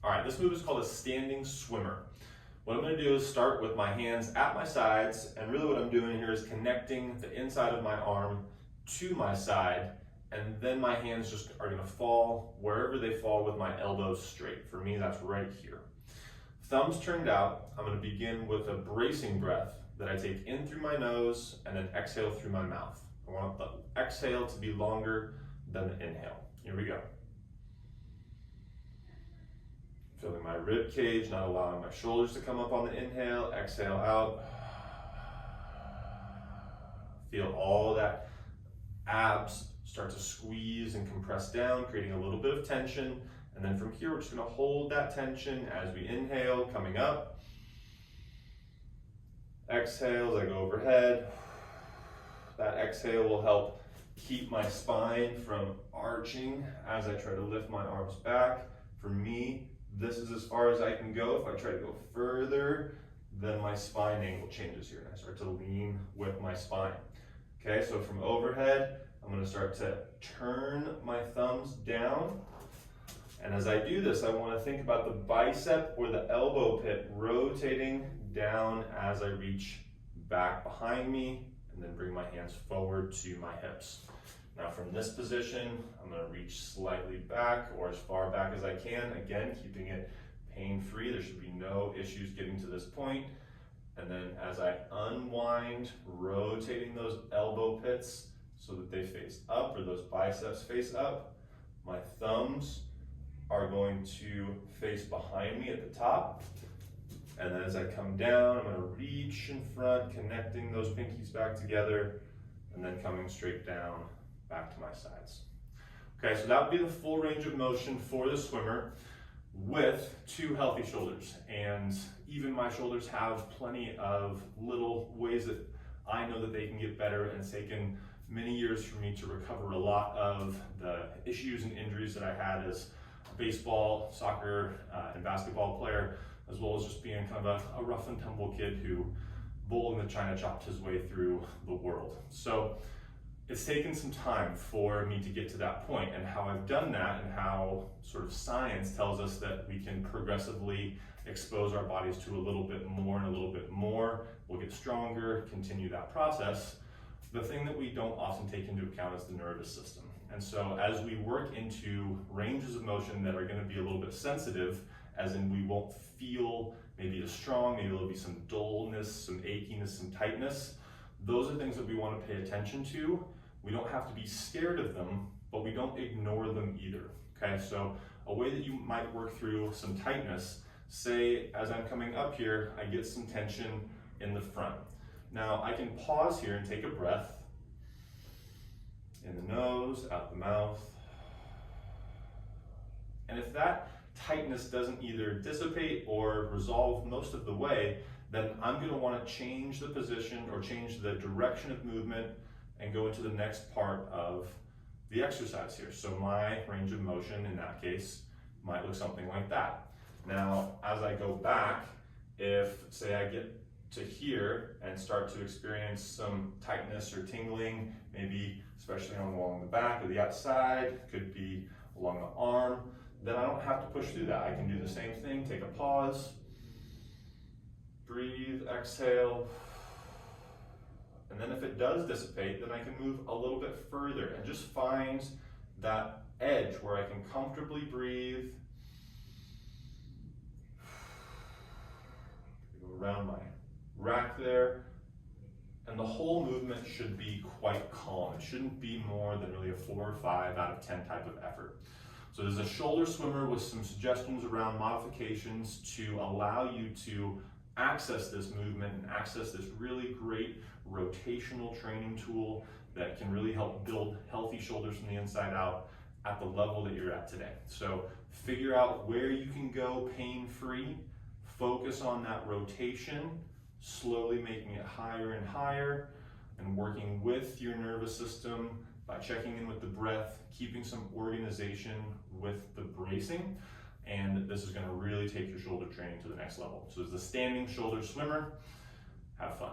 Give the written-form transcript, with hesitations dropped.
All right, this move is called a standing swimmer. What I'm gonna do is start with my hands at my sides, and really what I'm doing here is connecting the inside of my arm to my side, and then my hands just are gonna fall wherever they fall with my elbows straight. For me, that's right here. Thumbs turned out, I'm gonna begin with a bracing breath that I take in through my nose and then exhale through my mouth. I want the exhale to be longer than the inhale. Here we go. Filling my rib cage, not allowing my shoulders to come up on the inhale. Exhale out. Feel all that abs start to squeeze and compress down, creating a little bit of tension. And then from here, we're just gonna hold that tension as we inhale, coming up. Exhale as I go overhead. That exhale will help keep my spine from arching as I try to lift my arms back. For me, this is as far as I can go. If I try to go further, then my spine angle changes here and I start to lean with my spine. Okay, so from overhead, I'm gonna start to turn my thumbs down. And as I do this, I wanna think about the bicep or the elbow pit rotating down as I reach back behind me and then bring my hands forward to my hips. Now from this position, I'm gonna reach slightly back or as far back as I can. Again, keeping it pain-free. There should be no issues getting to this point. And then as I unwind, rotating those elbow pits so that they face up or those biceps face up, my thumbs are going to face behind me at the top. And then as I come down, I'm gonna reach in front, connecting those pinkies back together, and then coming straight down back to my sides. Okay, so that would be the full range of motion for the swimmer with two healthy shoulders. And even my shoulders have plenty of little ways that I know that they can get better, and it's taken many years for me to recover a lot of the issues and injuries that I had as a baseball, soccer, and basketball player, as well as just being kind of a rough and tumble kid who bowled in the China chopped his way through the world. So it's taken some time for me to get to that point, and how I've done that and how sort of science tells us that we can progressively expose our bodies to a little bit more and a little bit more. We'll get stronger, continue that process. The thing that we don't often take into account is the nervous system. And so as we work into ranges of motion that are going to be a little bit sensitive, as in we won't feel maybe as strong, maybe there'll be some dullness, some achiness, some tightness. Those are things that we want to pay attention to. We don't have to be scared of them, but we don't ignore them either. Okay, so a way that you might work through some tightness, say as I'm coming up here, I get some tension in the front. Now I can pause here and take a breath in the nose, out the mouth. And if that tightness doesn't either dissipate or resolve most of the way, then I'm going to want to change the position or change the direction of movement and go into the next part of the exercise here. So my range of motion in that case might look something like that. Now, as I go back, if say I get to here and start to experience some tightness or tingling, maybe especially along the back or the outside, could be along the arm, then I don't have to push through that. I can do the same thing, take a pause, breathe, exhale, and then if it does dissipate, then I can move a little bit further and just find that edge where I can comfortably breathe. Go around my rack there, and the whole movement should be quite calm. It shouldn't be more than really a 4 or 5 out of 10 type of effort. So there's a shoulder swimmer with some suggestions around modifications to allow you to access this movement and access this really great rotational training tool that can really help build healthy shoulders from the inside out at the level that you're at today. So figure out where you can go pain-free, focus on that rotation, slowly making it higher and higher, and working with your nervous system by checking in with the breath, keeping some organization with the bracing, and this is going to really take your shoulder training to the next level. So as a standing shoulder swimmer, have fun.